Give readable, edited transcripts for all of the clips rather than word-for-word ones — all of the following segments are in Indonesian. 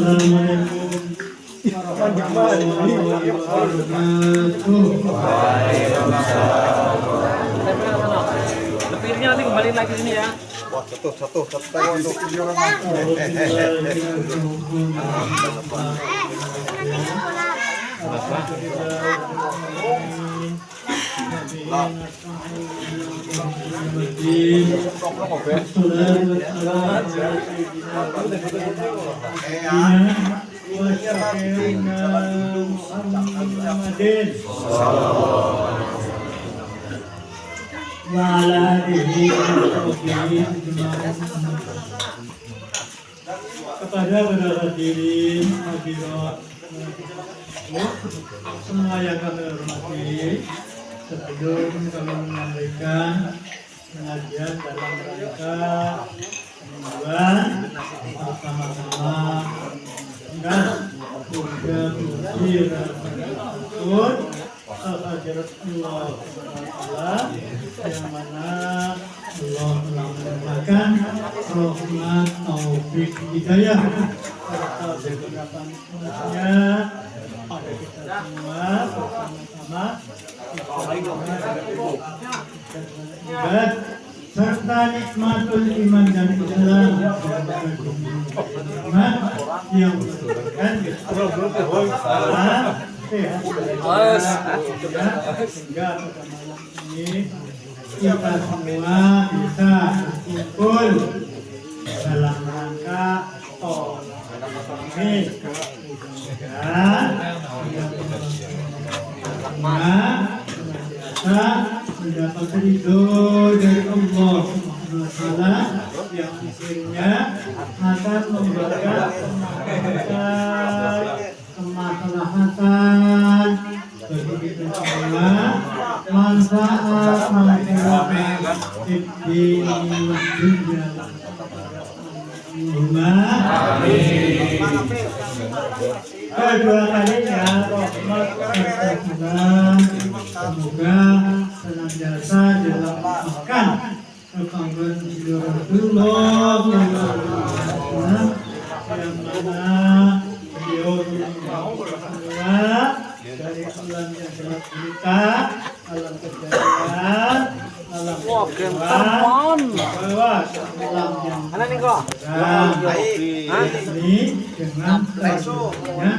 Assalamualaikum warahmatullahi wabarakatuh. Lebihnya nanti kembali lagi sini ya. Wah, satu tahun untuk kepada para hadirin hadirat semua yang kami hormati, sebelum kami menyampaikan pengajian dalam rangka penyembuhan bersama-sama dan juga puji Rasul al-Hadirat Allah yang mana Allah telah menambahkan rahmat taufik hidayah serta berkekapan semuanya pada kita semua bersama-sama dan serta nikmatul iman dan Islam nikmat yang berikan sehingga pada malam ini kita semua bisa berkumpul dalam rangka ini dan mendapat ridho dari Allah Subhanahu wa Ta'ala yang akhirnya akan memberikan kemaslahatan bagi kita semua, manfaat di dunia. Kedua kalinya rahmat serta salam semoga senantiasa dilapangkan kepada Rasulullah yang mana beliau semua dari alam yang gelap gulita, alam kejadian, alam kehidupan, bahwa alam yang ini dengan selanjutnya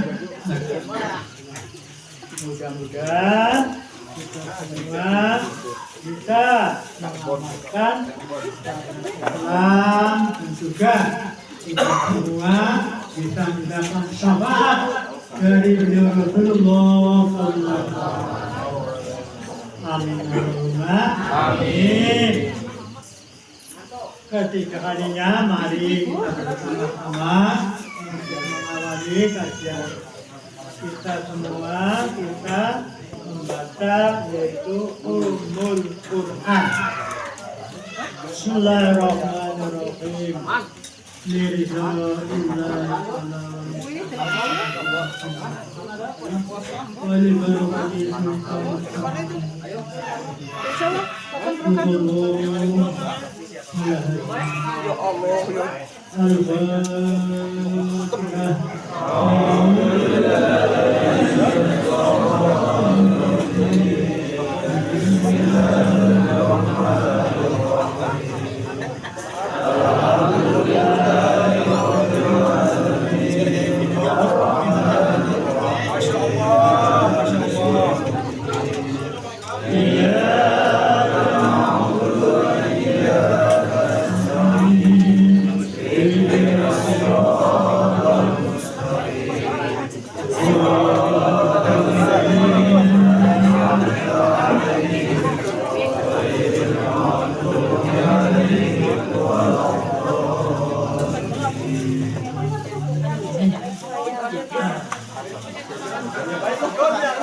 mudah-mudahan kita semua bisa mengamalkan Islam dan juga kita semua bisa mendapat syafaat dari beliau Rasulullah sallallahu alaihi wasallam. Amin. Ketiga kalinya mari kita bersama-sama mengawali kajian kita semua. Kita membaca yaitu Ummul Quran. Bismillahirrahmanirrahim.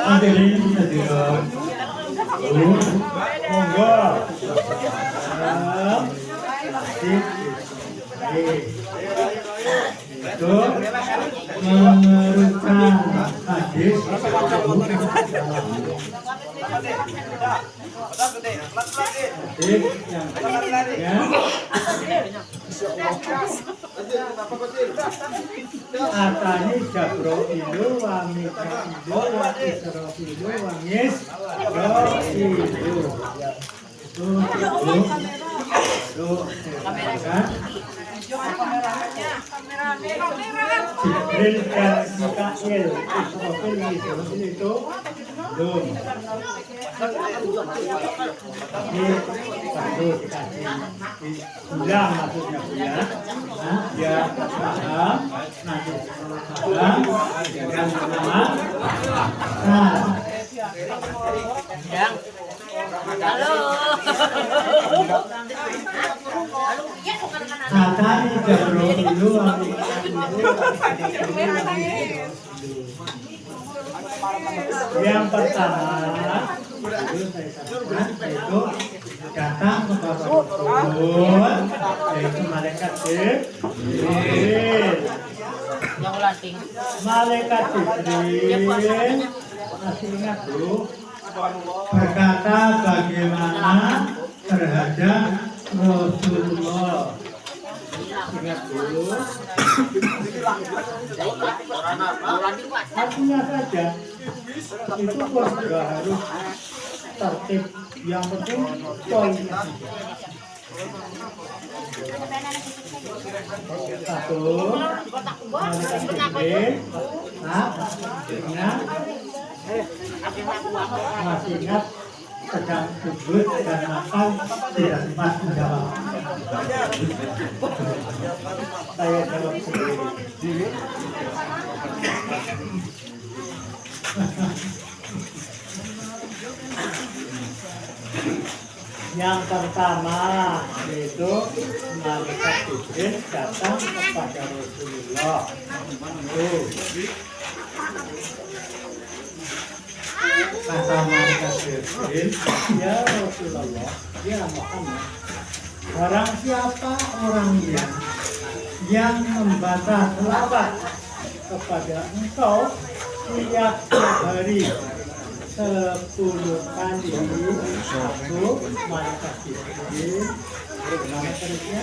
Hadirin hadirat, monggo itu meneruskan hadis yang Atani Jabroilu wa Mikailu wa Israfilu wa Misroilu. Itu kan Jibril dan Mikail, Israfil, Israfil itu belum. Ini baru dikasih bilang maksudnya punya. Nah, dia paham, nanti paham dengan nama. Nah, Halo. Atani Jabroilu wa yang pertama itu saya katakan yaitu datang kepada Rasul yaitu malaikat Jibril. Malaikat Jibril masih ingat dulu berkata bagaimana terhadap Rasulullah. Ingat dulu. Artinya saja itu pun juga harus tertib. Yang penting poinnya. Satu, malaikat Jibril. Nah, masih ingat sedang duduk dan makan tidak sempat menjawab. Saya jawab sendiri. Yang pertama yaitu malaikat Jibril datang kepada Rasulullah. Kata malaikat Jibril, ya Rasulullah, ya Muhammad, barang siapa orangnya yang membaca selawat kepada engkau tiap hari 10 kali, aku malaikat Jibril nama terusnya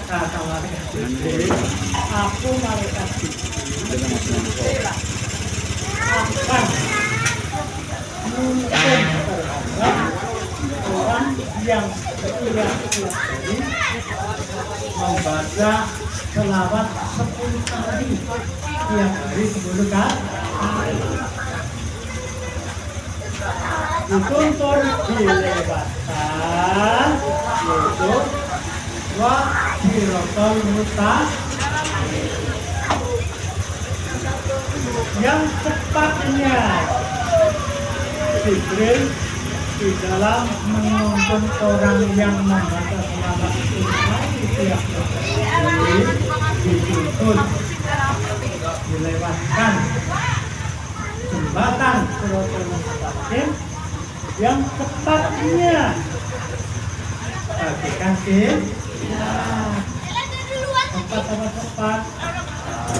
kata malaikat Jibril, aku malaikat Jibril akan mungkin terhadap orang yang setiap hari membaca selawat 10 kali tiap hari 10 kali dituntun dilewatkan yaitu Wahiratul Mustaqim yang tepatnya Jibril di dalam menuntun orang yang membaca selawat itu tiap hari dituntun dilewatkan jembatan Siratal Mustaqim yang tepatnya bagikan tempat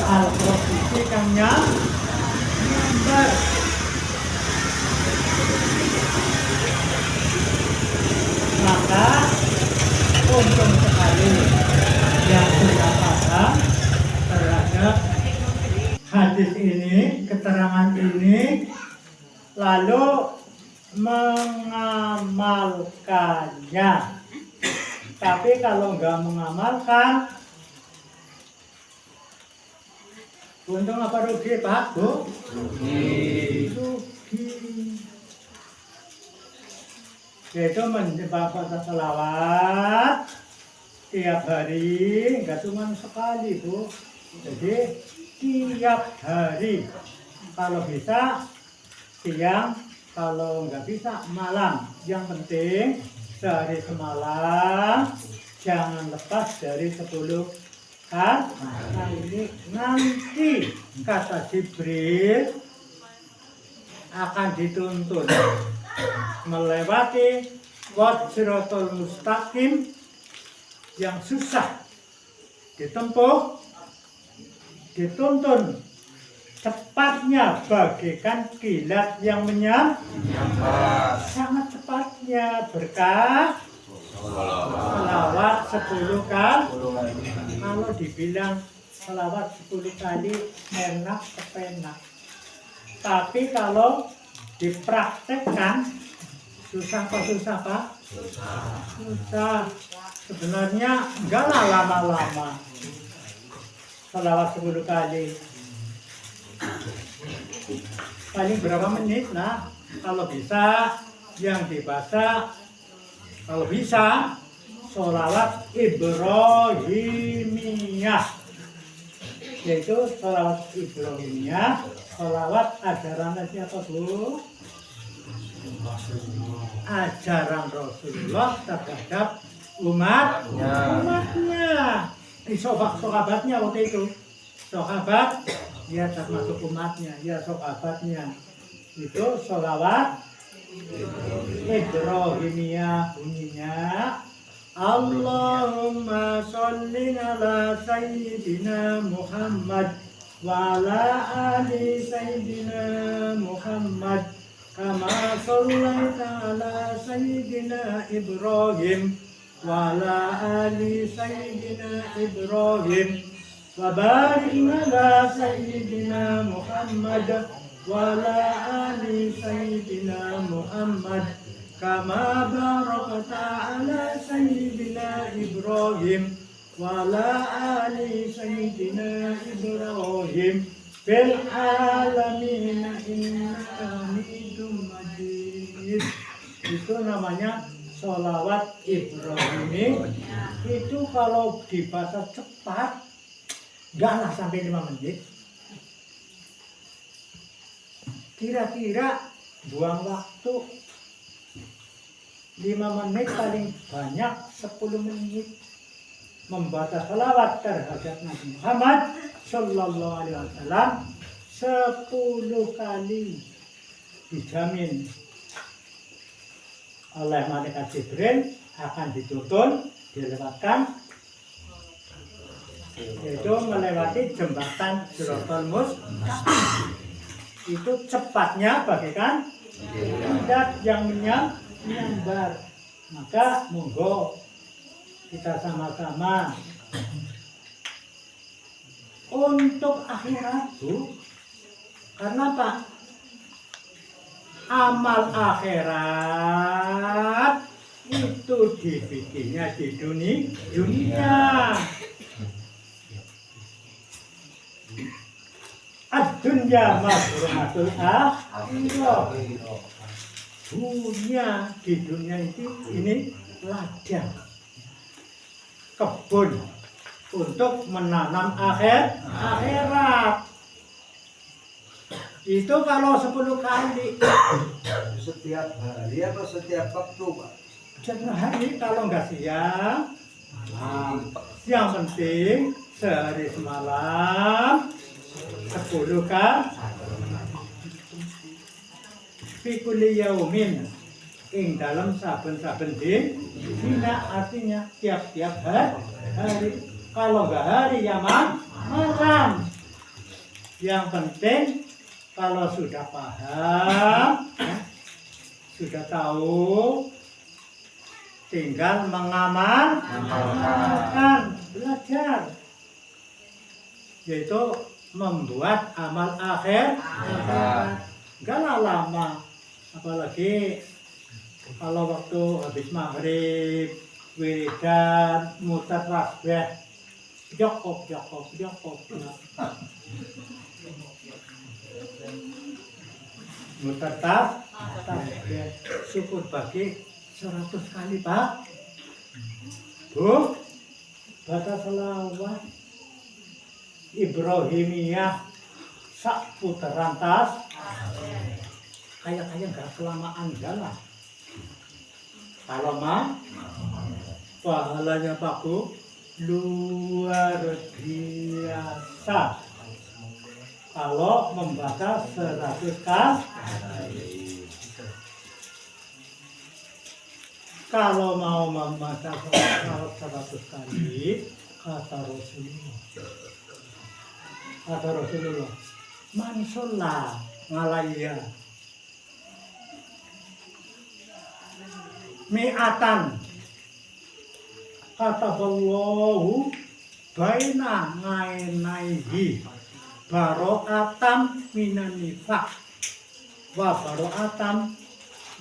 al-posisi kang nyambar maka untung sekali yang sudah paham terhadap hadis ini, keterangan ini, lalu mengamalkannya. Tapi kalau nggak mengamalkan, untung apa rugi, Pak? Bu? Rugi. Yaitu membaca selawat tiap hari, nggak cuma sekali, Bu. Jadi tiap hari, kalau bisa siang, kalau nggak bisa malam. Yang penting sehari semalam jangan lepas dari 10 kali. Nah ini nanti kata Jibril akan dituntun melewati Siratal Mustaqim yang susah ditempuh, dituntun cepatnya bagaikan kilat yang sangat cepatnya berkah selawat 10 kali. Kalau dibilang selawat 10 kali enak kepenak, tapi kalau dipraktekkan susah Pak? Susah. Sebenarnya enggaklah lama-lama. Selawat 10 kali paling berapa menit lah. Kalau bisa yang dibaca, kalau bisa sholawat Ibrahimiyah, yaitu sholawat Ibrahimiyah, sholawat ajaran siapa Bu? Ajaran Rasulullah terhadap umatnya. Sahabatnya waktu itu, sahabat ya termasuk umatnya, ya sahabatnya itu sholawat Ibrahimiyah, bunyinya Allahumma sholli ala sayyidina Muhammad wa ala ali sayyidina Muhammad kama shallaita ala sayyidina Ibrahim wa ala ali sayyidina Ibrahim wa barik ala sayyidina Muhammad wa ala ali sayyidina Muhammad kama barakta ala sayyidina Ibrahim wa ala ali sayyidina Ibrahim fil alamin innaka hamidum majid. Itu namanya sholawat Ibrahimi. Itu kalau dibaca cepat enggaklah sampai 5 menit. Kira-kira buang waktu 5 menit, paling banyak 10 menit membaca sholawat terhadap Nabi Muhammad Sallallahu Alaihi Wasallam 10 kali dijamin oleh malaikat Jibril akan dituntun, dilewatkan, yaitu melewati jembatan Shiratal Mustaqim. Itu cepatnya bagaikan kilat yang menyambar. Maka monggo kita sama-sama untuk akhirat Bu. Karena Pak, amal akhirat itu dibikinnya di dunia. Ad-dunya mazrumatul akhirah. Dunia, di dunia itu ini ladang, kebun untuk menanam akhirat. Itu kalau 10 kali. Setiap hari atau setiap waktu, Pak? Setiap hari, kalau nggak siang. Yang penting sehari semalam 10 kali. Fi kulli yaumin, ing dalam saben-saben dina, artinya tiap-tiap hari. Kalau nggak hari ya malam. Yang penting kalau sudah paham, sudah tahu, tinggal mengamalkan, belajar, yaitu membuat amal akhirat. Enggaklah lama, apalagi kalau waktu habis maghrib, wiridan, muter tasbih, jokok. Muter tasbih, syukur bagi 100 kali Pak. Bu, baca selawat Ibrahimiyah sak putaran tas. Kayak nggak kelamaan jalan. Kalau pahalanya Pak Bu luar biasa. Kalau membaca 100 kali. Kalau mau membaca 100 kali, kata Rasulullah, mansola ngalaya mi'atan kataballahu baina ngainaihi baro'atam minan nifaq wa baro'atam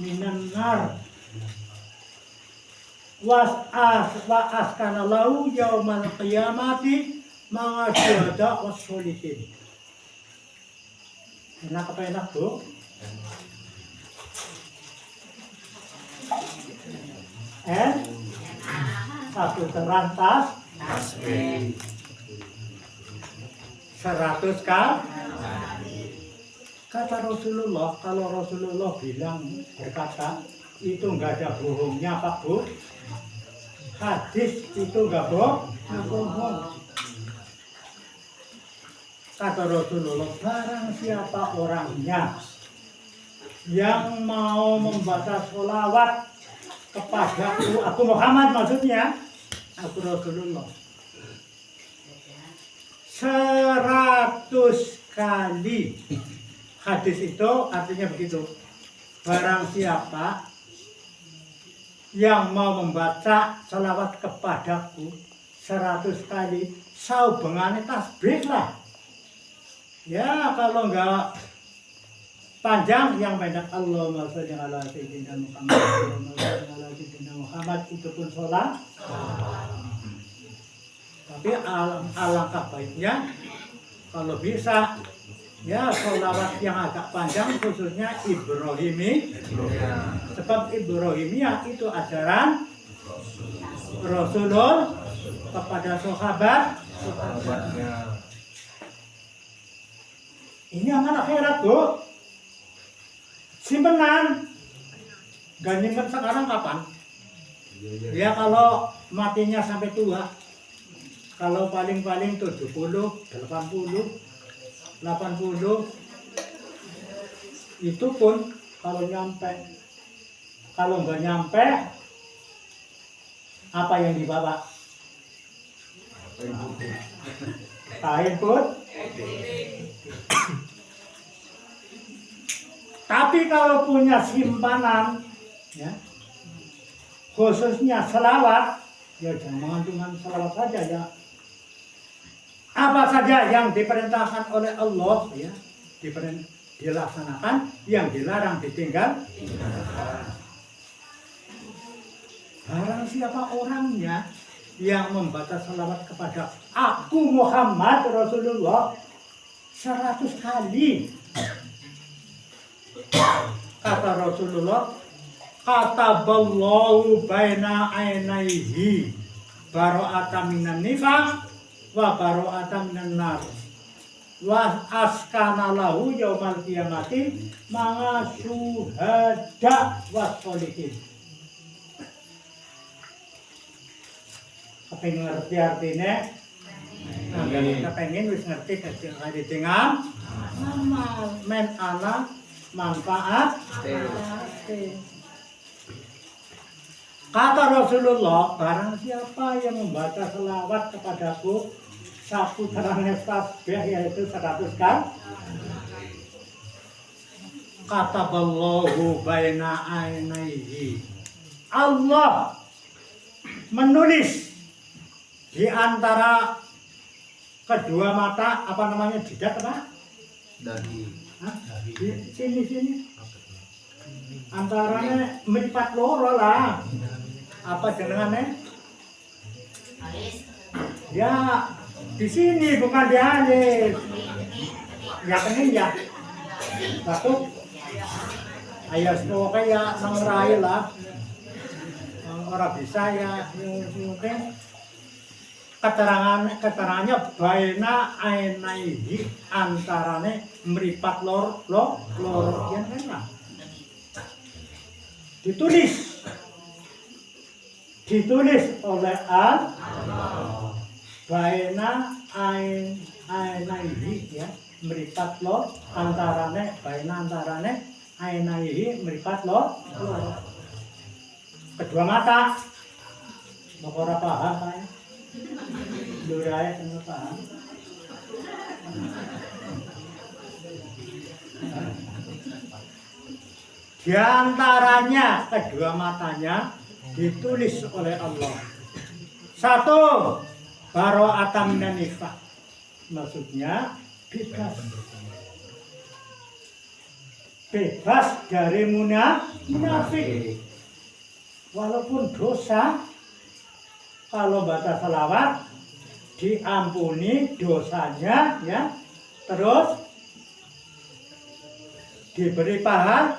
minan nar wa askana lahu yaumal qiyamati ma'a syuhada was sholihin. Enak apa enak, Bu? Satu terantas 100 kali. Kata Rasulullah, kalau Rasulullah bilang berkata itu enggak ada bohongnya, Pak Bu. Hadis itu enggak bohong. Kata Rasulullah, barang siapa orangnya yang mau membaca sholawat kepadaku, aku Muhammad maksudnya, aku Rasulullah, 100 kali. Hadis itu artinya begitu. Barang siapa yang mau membaca sholawat kepadaku 100 kali, saubengane tasbih lah. Ya kalau enggak panjang, yang pendek Allahumma sholli ala sayyidina Muhammad, Allahumma sholli ala sayyidina Muhammad, itu pun sholat. Tapi alangkah baiknya kalau bisa ya sholawat yang agak panjang, khususnya Ibrahimi, sebab Ibrahimiyah itu ajaran Rasulullah kepada sahabatnya. Ini aman akhirat, Bu. Simpenan. Gak nyimpen sekarang kapan? Ya kalau matinya sampai tua. Kalau paling-paling 70, 80, 80, itu pun kalau nyampe. Kalau nggak nyampe, apa yang dibawa? Kain pun. Tapi kalau punya simpanan, ya, khususnya selawat, ya jangan cuma selawat saja ya. Apa saja yang diperintahkan oleh Allah, ya, dilaksanakan, yang dilarang ditinggal. Barang siapa orangnya yang membaca selawat kepada aku Muhammad Rasulullah 100 kali. Kata Rasulullah, kataballahu baina ainaihi baro'atan minan nifaq wa baro'atan minan nar wa askana lahu yaumal qiyamati ma'a syuhada was sholihin. Kepengen ngerti artinya? Kepengen wis ngerti kadi tengah amal men ala manfaat. Kata Rasulullah, barang siapa yang membaca selawat kepadaku satu terangnya tasbih, yaitu 100 kali, kata Allahu baina ainaihi, Allah menulis di antara kedua mata, apa namanya, jidat apa? Sini antaranya meripat loro lah, apa jenengannya? Ya di sini bukan di alis. Ya kening ya. Batuk. Ayo semua kayak nangrai lah. Orang bisa ya mungkin keterangannya baina ainaihi, antarane meripat lor yang enak. Ditulis oleh Allah baina ainaihi, ya, meripat lor antarane, baina antarane ainaihi meripat lor kedua mata. Mau ora paham saya? Durai enggak paham. Di antaranya kedua matanya ditulis oleh Allah. 1. Bara'atan minan nifaq. Maksudnya bebas dari munafik. Walaupun dosa, kalau baca selawat diampuni dosanya, ya, terus diberi pahala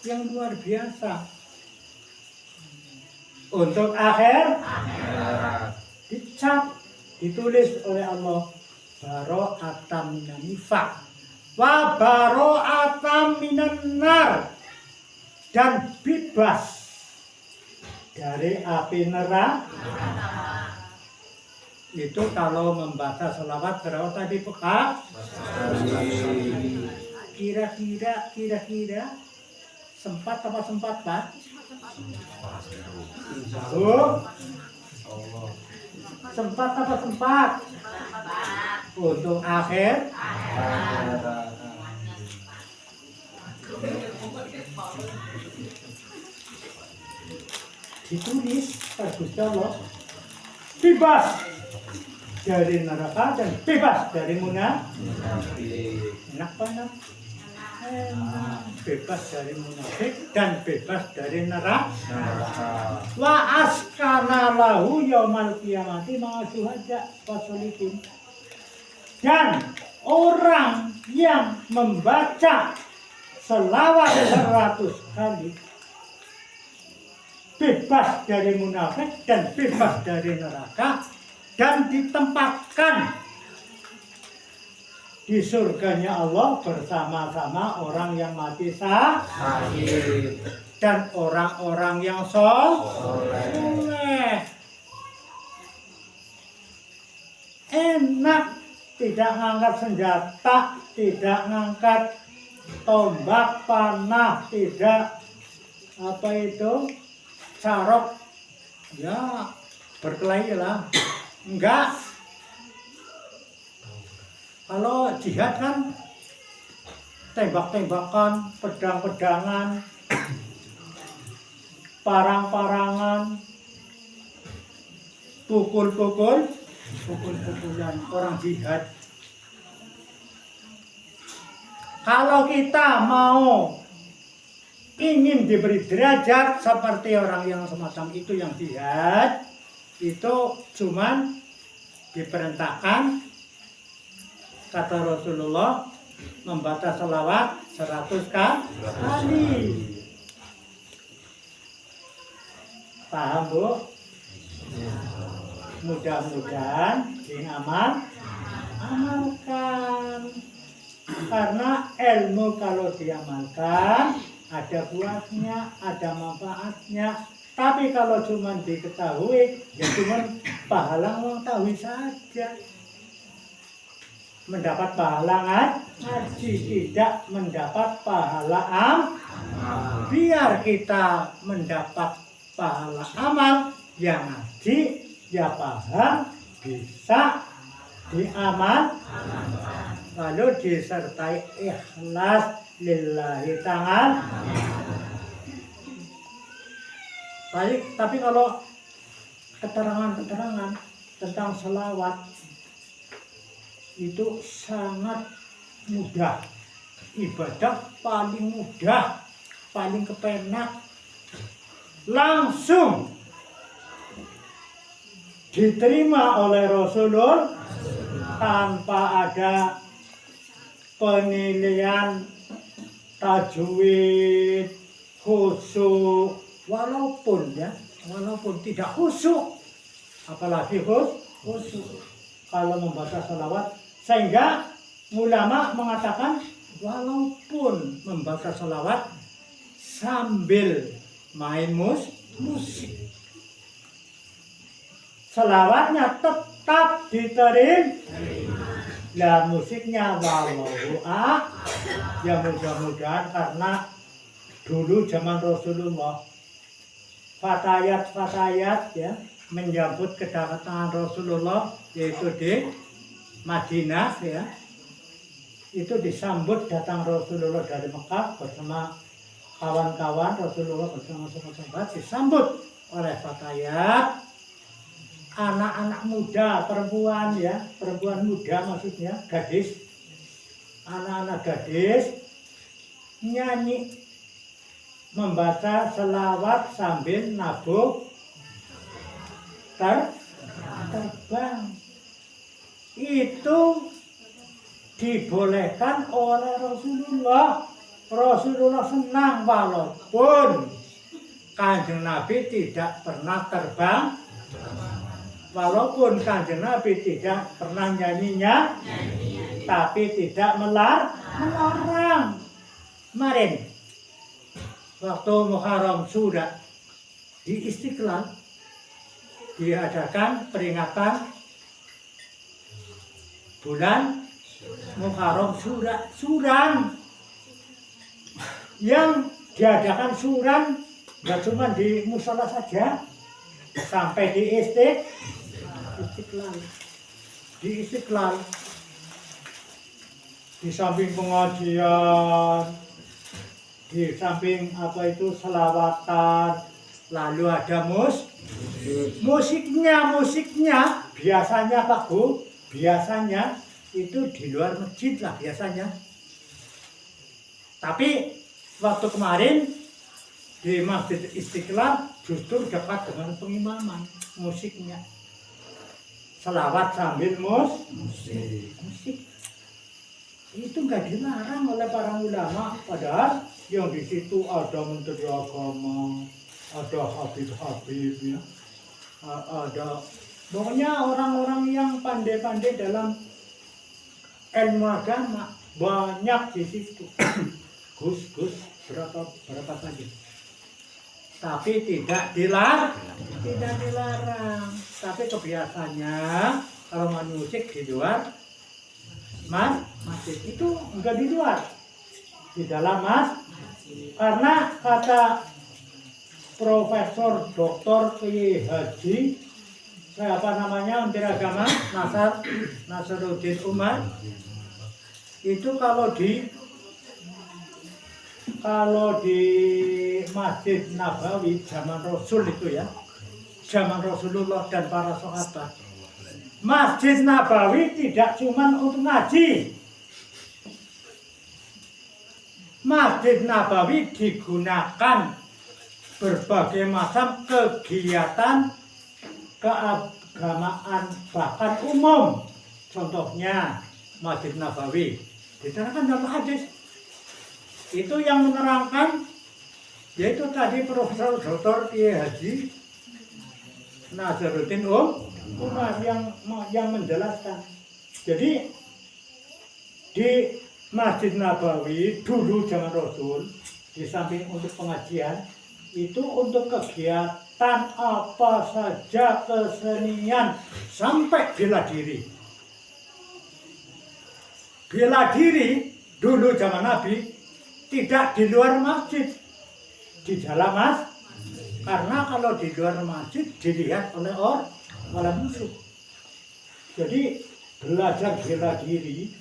yang luar biasa. Untuk akhir dicap, ditulis oleh Allah bara'atan minan nifaq wa bara'atan minan nar, dan bebas dari api neraka. Itu kalau membaca selawat berapa tadi Pak? Kira-kira sempat apa sempat Pak? Sempat apa sempat? Untuk akhir ditulis bagus Allah, bebas dari neraka dan bebas dari munafik. Enak banget. Bebas dari munafik dan bebas dari neraka. Wa askana lahu yaumal qiyamati ma'a syuhada wasolihin. Dan orang yang membaca selawat 100 kali bebas dari munafik dan bebas dari neraka, dan ditempatkan di surganya Allah bersama-sama orang yang mati syahid dan orang-orang yang soleh. Enak, tidak ngangkat senjata, tidak ngangkat tombak, panah, tidak apa itu sarok, ya berkelahi lah, enggak. Kalau jihad kan tembak-tembakan, pedang-pedangan, parang-parangan, pukul-pukulan orang jihad. Kalau kita mau ingin diberi derajat seperti orang yang semacam itu yang jihad, itu cuman diperintahkan, kata Rasulullah, membaca selawat 100 kali. Paham Bu? Mudah-mudahan amalkan. Karena ilmu kalau diamalkan ada buahnya, ada manfaatnya. Tapi kalau cuma diketahui, ya cuma pahala mengetahui saja. Mendapat pahala ngaji, tidak mendapat pahala Biar kita mendapat pahala amal, yang ngaji, ya paham, bisa diamal, lalu disertai ikhlas lillahi ta'ala. Baik, tapi kalau keterangan-keterangan tentang selawat itu sangat mudah, ibadah paling mudah, paling kepenak, langsung diterima oleh Rasulullah tanpa ada penilaian tajwid, khusyuk, walaupun tidak khusyuk, apalagi khusyuk kalau membaca salawat. Sehingga ulama mengatakan walaupun membaca salawat sambil main musik, salawatnya tetap diterima. Lah musiknya wallahu ya mudah-mudahan, karena dulu zaman Rasulullah fatayat ya menyambut kedatangan Rasulullah, yaitu di Madinah ya, itu disambut datang Rasulullah dari Mekah bersama kawan-kawan Rasulullah bersama sahabat disambut oleh fatayat anak-anak muda perempuan ya perempuan muda maksudnya gadis anak-anak gadis nyanyi membaca selawat sambil nabuh terbang itu dibolehkan oleh Rasulullah. Rasulullah senang walaupun Kanjeng Nabi tidak pernah terbang, walaupun Kanjeng Nabi tidak pernah nyanyinya, tapi tidak melarang. Kemarin waktu Muharram sudah di Istiqlal diadakan peringatan bulan Muharram suran yang diadakan suran nggak cuma di musola saja sampai di Istiqlal di samping pengajian di samping apa itu selawatan lalu ada musiknya biasanya Pak Bu biasanya itu di luar masjid lah biasanya tapi waktu kemarin di Masjid Istiqlal justru dekat dengan pengimaman musiknya selawat sambil musik itu nggak dilarang oleh para ulama padahal yang di situ ada menteri agama ada habib ya ada pokoknya orang-orang yang pandai-pandai dalam ilmu agama banyak di situ Gus berapa saja tapi tidak dilarang tapi kebiasaannya kalau main musik di luar masjid itu enggak di luar di dalam karena kata Profesor Dr. Haji Menteri Agama Nasaruddin Umar itu kalau di Masjid Nabawi zaman Rasul itu ya zaman Rasulullah dan para sahabat Masjid Nabawi tidak cuma untuk ngaji Masjid Nabawi digunakan berbagai macam kegiatan keagamaan bahkan umum contohnya Masjid Nabawi diterangkan dalam hadis itu yang menerangkan yaitu tadi Profesor Dr. Haji Nasaruddin Umar yang menjelaskan jadi di Masjid Nabawi dulu zaman Rasul di samping untuk pengajian itu untuk kegiatan apa saja kesenian sampai bela diri dulu zaman Nabi tidak di luar masjid di dalam karena kalau di luar masjid dilihat oleh musuh jadi belajar bela diri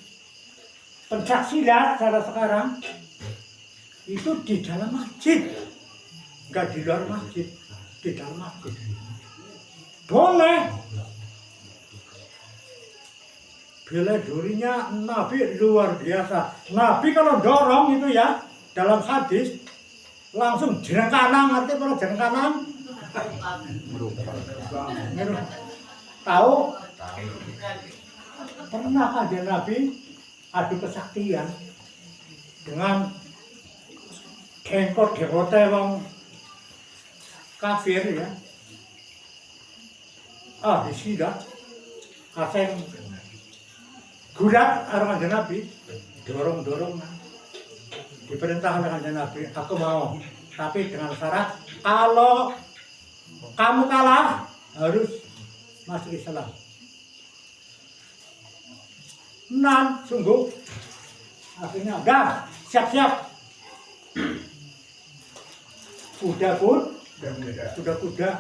pencaksilat cara sekarang itu di dalam masjid enggak di luar masjid di dalam masjid boleh bela dirinya Nabi luar biasa Nabi kalau dorong itu ya dalam hadis langsung jereng kanan artinya kalau jereng kanan tahu pernah ada Nabi adu kesaktian dengan dengkot-dengkote wong kafir ya disidak kaseng gulat arang kanjeng Nabi dorong diperintahkan dengan kanjeng Nabi aku mau tapi dengan syarat kalau kamu kalah harus masuk Islam sungguh akhirnya udah siap-siap kuda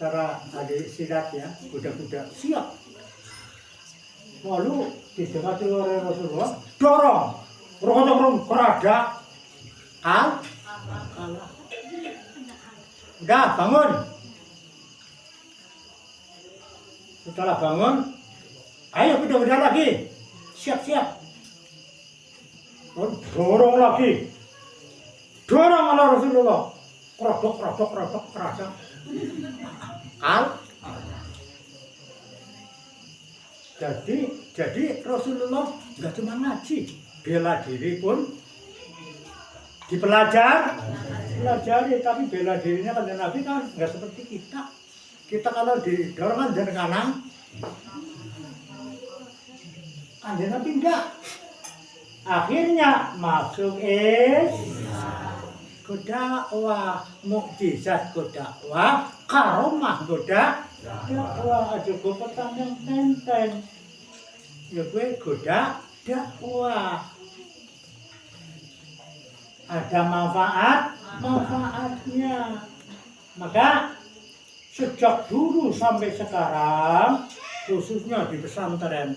cara tadi silat ya kuda siap lalu didekati oleh Rasulullah, dorong, rong keradak, kalah. Udah bangun. Setelah bangun, ayo udah lagi, siap-siap. Dorong lagi, dorong oleh Rasulullah, kerodok, keradak, Jadi Rasulullah nggak cuma ngaji, bela diri pun pelajari, tapi bela dirinya kan Nabi kan nggak seperti kita. Kita kalau didorong dan kanan, Kanjeng Nabi enggak. Akhirnya masuk dakwah, mukjizat dakwah, karomah dakwah, aja gue pertanyaan tenteng. Ya gue dakwah. Ada manfaatnya. Maka sejak dulu sampai sekarang, khususnya di pesantren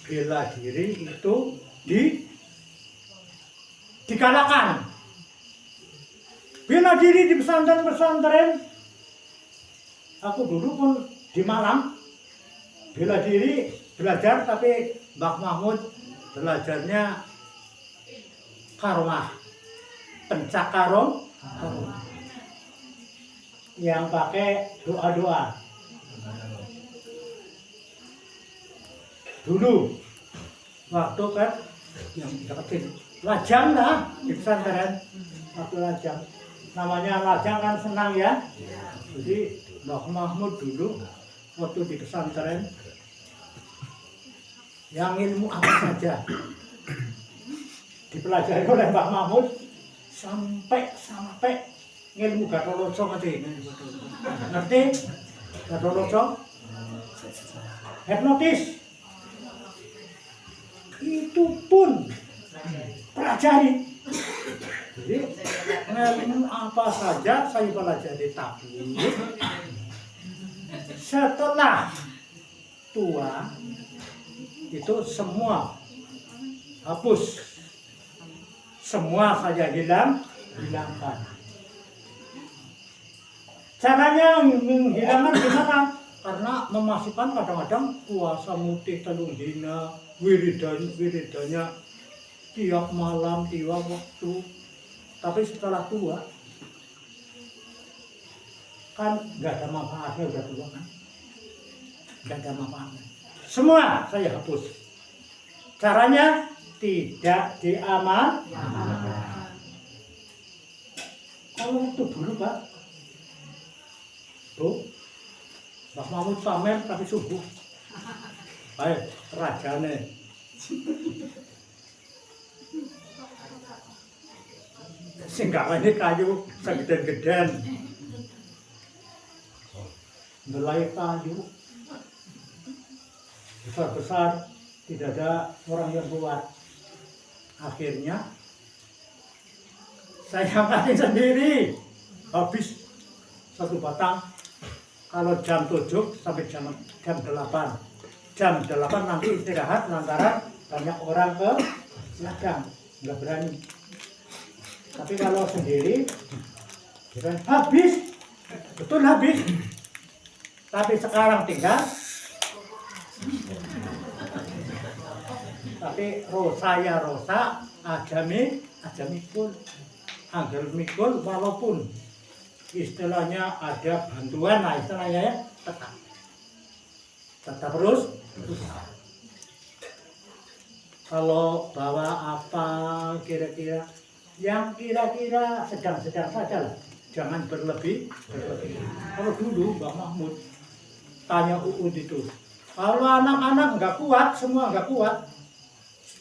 bela diri itu digalakkan. Bela diri di pesantren. Aku dulu pun di Malang bela diri belajar, tapi Mbak Mahmud belajarnya karomah, pencak karomah yang pakai doa-doa. Dulu waktu kan yang deketin lajang lah di pesantren, waktu lajang namanya lajang kan senang ya. Jadi Mbak Mahmud dulu waktu di pesantren yang ilmu apa saja dipelajari oleh Mbak Mahmud sampai ilmu Gatoloco ngerti Gatoloco hipnotis itu pun pelajari. Jadi ilmu apa saja saya pelajari, tapi setelah tua itu semua hapus, semua saya hilangkan. Caranya menghilangkan gimana? Karena memasukkan kadang-kadang puasa mutih telung dina, wiridanya tiap malam, tiap waktu. Tapi setelah tua kan nggak ada manfaatnya, udah tua kan, nggak ada manfaatnya. Semua saya hapus. Caranya tidak diamalkan. Kalau itu dulu Pak, tuh Mbak Mahmud pamer tapi subuh. Baik, rajane. Singkarannya kayu segeden-geden. Belai kayu besar-besar, tidak ada orang yang buat. Akhirnya saya angkatin sendiri, habis satu batang. Kalau jam 7 sampai jam 8. Jam 8 nanti istirahat lantaran banyak orang ke ladang, nggak berani. Tapi kalau sendiri habis, betul habis. Tapi sekarang tinggal. Tapi rosa, ajami pun, angger mikul, walaupun istilahnya ada bantuan, nah istilahnya ya tetap terus. Kalau bawa apa kira-kira, yang kira-kira sedang-sedang saja lah, jangan berlebih. Kalau dulu Mbak Mahmud tanya Uud itu, kalau anak-anak nggak kuat,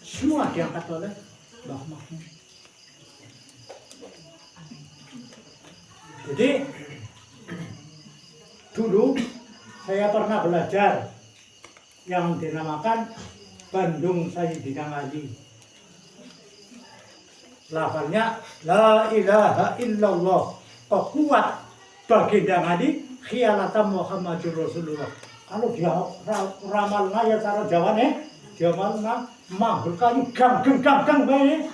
semua diangkat oleh Mbak Mahmud. Jadi dulu saya pernah belajar yang dinamakan Bandung Sayyidina Ali. Lafalnya la ilaha illallah, kok kuat baginda Ali khianatan Muhammadur Rasulullah. Kalau dia ramalna ya cara Jawane, jamalna manggul kayu gang bae.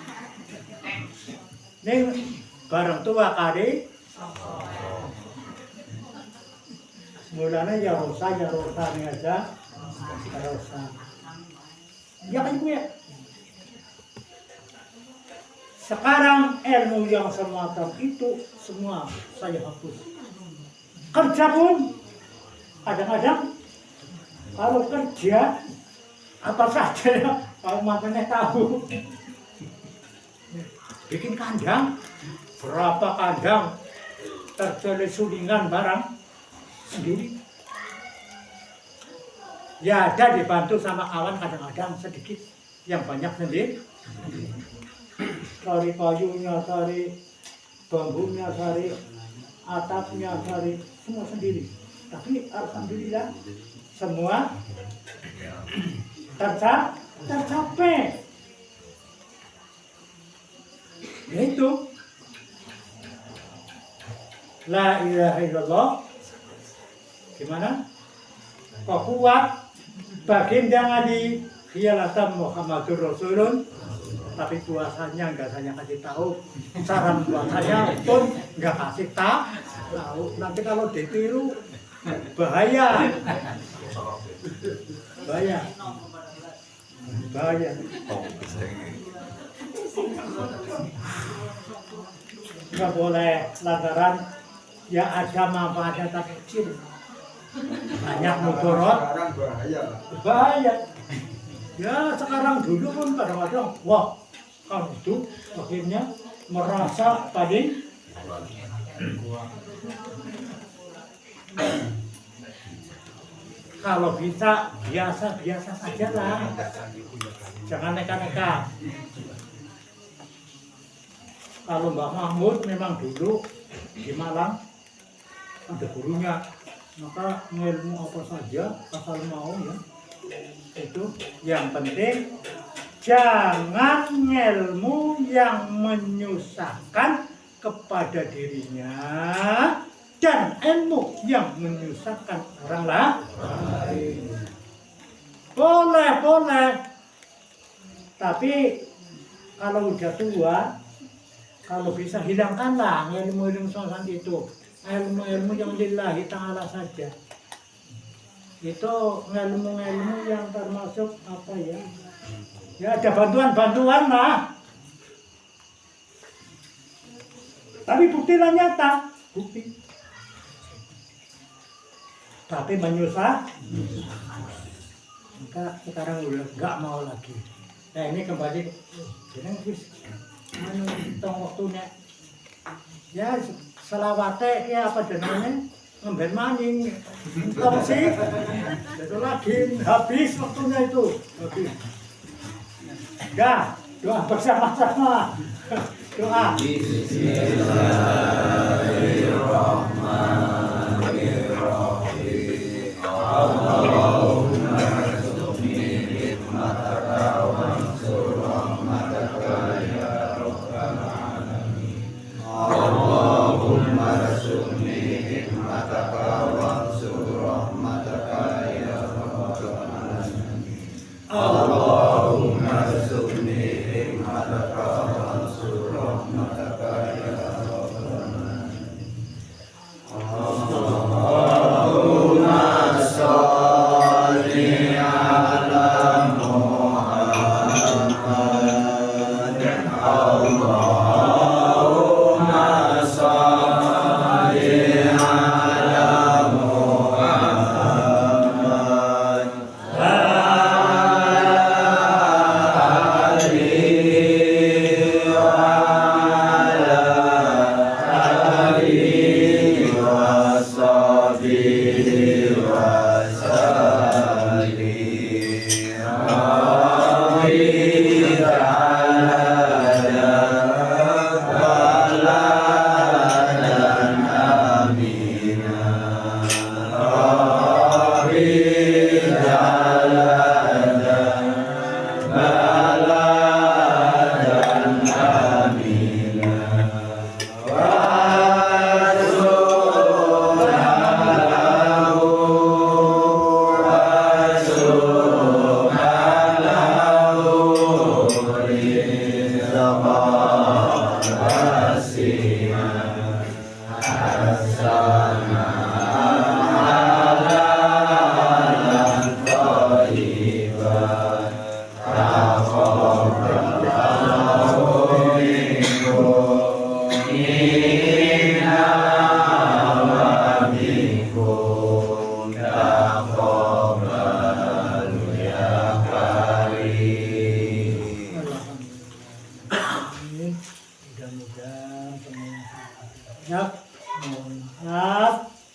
Ning bareng tua kali mulanya ya rosa nih aja rosa. Ya kan gue. Sekarang ilmu yang semacam itu semua saya hapus. Kerja pun kadang-kadang kalau kerja apa saja ya, kalau matanya tahu. Bikin kandang, berapa kandang terjadi sulingan barang sendiri. Ya ada dibantu sama kawan kadang-kadang sedikit, yang banyak sendiri. Cari kayunya, cari bambunya, cari atapnya, cari semua sendiri. Tapi alhamdulillah semua tercapai. Itu la ilaha illallah. Gimana? Kok kuat baginda ngadi khiyalatan Muhammadur Rasulun, tapi puasanya enggak saya kasih tahu, cara puasanya pun enggak kasih tahu. Nanti kalau ditiru bahaya. Enggak boleh lantaran ya ada manfaatnya tak kecil. Banyak mudarat. Sekarang Bahaya. Ya sekarang dulu pun kadang-kadang wah kalau itu akhirnya merasa tadi kalau bisa biasa saja lah, jangan neka-neka. Kalau Mbak Mahmud memang dulu di Malang ada gurunya, maka ilmu apa saja asal mau ya, itu yang penting jangan ilmu yang menyusahkan kepada dirinya dan ilmu yang menyusahkan orang lain. Boleh. Tapi kalau udah tua, kalau bisa hilangkanlah ilmu-ilmu semacam itu. Ilmu-ilmu yang lillahi ta'ala saja. Itu ilmu-ilmu yang termasuk apa ya? Ya ada bantuan-bantuan lah. Tapi buktilah nyata. Bukti. Tapi menyusah, maka sekarang udah nggak mau lagi. Nah ini kembali, ini hitung waktunya. Ya selawate ya apa namanya ngemben maning, entong sih, itu lagi habis waktunya itu. Habis. Dah, doa bersama-sama. Doa.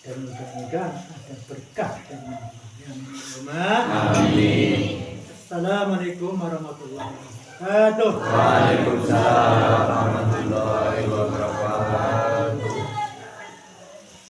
dan mudah-mudahan ada berkah dan Amin. Assalamualaikum warahmatullahi wabarakatuh. Waalaikumsalam warahmatullahi wabarakatuh.